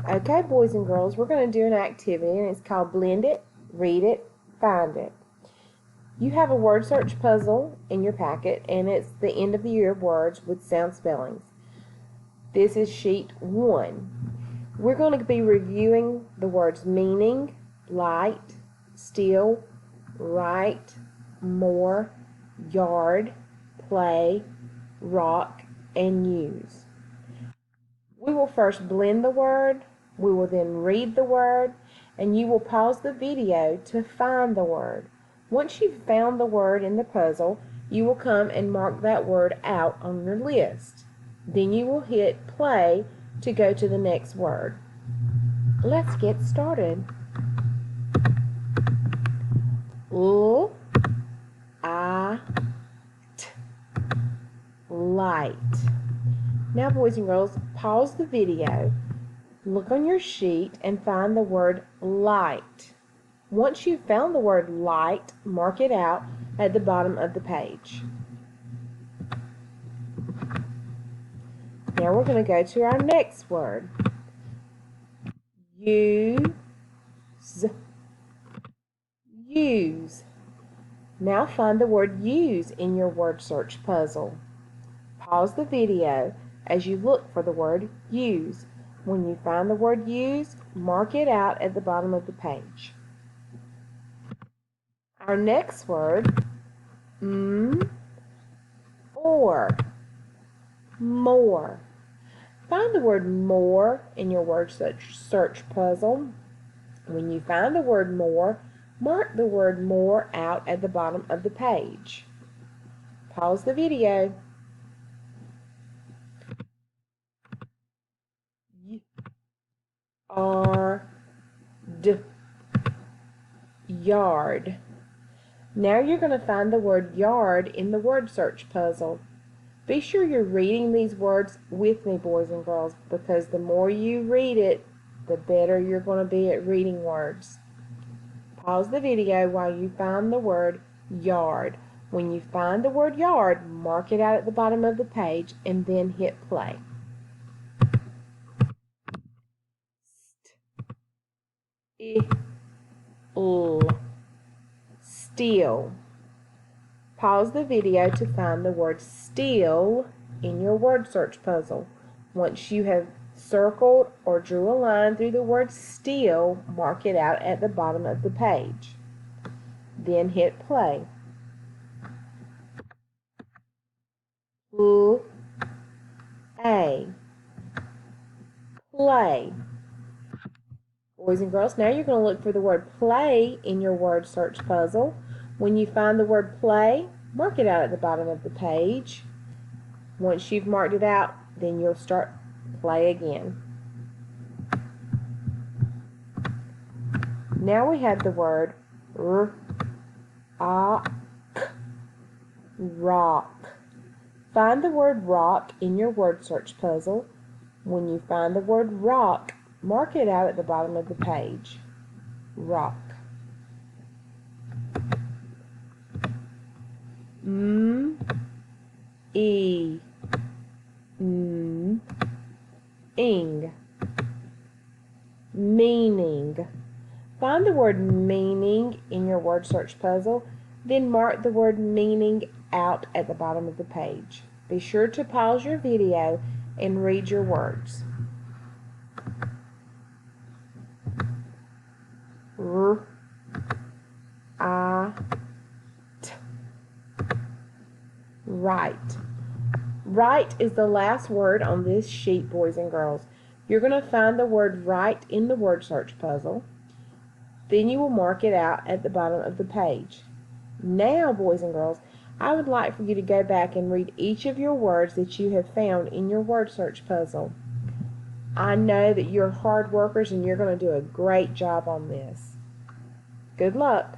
Okay, boys and girls, we're going to do an activity, and it's called Blend It, Read It, Find It. You have a word search puzzle in your packet, and it's the end of the year words with sound spellings. This is sheet 1. We're going to be reviewing the words meaning, light, still, right, more, yard, play, rock, and use. We will first blend the word, we will then read the word, and you will pause the video to find the word. Once you've found the word in the puzzle, you will come and mark that word out on your list. Then you will hit play to go to the next word. Let's get started. L, I, T, light. Now, boys and girls, pause the video, look on your sheet, and find the word light. Once you've found the word light, mark it out at the bottom of the page. Now we're going to go to our next word. Use. Use. Now find the word use in your word search puzzle. Pause the video as you look for the word use. When you find the word use, mark it out at the bottom of the page. Our next word, or, more. Find the word more in your word search puzzle. When you find the word more, mark the word more out at the bottom of the page. Pause the video. Yard. Now you're going to find the word yard in the word search puzzle. Be sure you're reading these words with me, boys and girls, because the more you read it, the better you're going to be at reading words. Pause the video while you find the word yard. When you find the word yard, mark it out at the bottom of the page and then hit play. Steal. Pause the video to find the word steal in your word search puzzle. Once you have circled or drew a line through the word steal, mark it out at the bottom of the page. Then hit play. Play. Boys and girls, now you're going to look for the word play in your word search puzzle. When you find the word play, mark it out at the bottom of the page. Once you've marked it out, then you'll start play again. Now we have the word rock. Find the word rock in your word search puzzle. When you find the word rock, mark it out at the bottom of the page. Rock. Ing. Meaning. Find the word meaning in your word search puzzle, then mark the word meaning out at the bottom of the page. Be sure to pause your video and read your words. Right. Right is the last word on this sheet, boys and girls. You're going to find the word right in the word search puzzle. Then you will mark it out at the bottom of the page. Now, boys and girls, I would like for you to go back and read each of your words that you have found in your word search puzzle. I know that you're hard workers and you're going to do a great job on this. Good luck.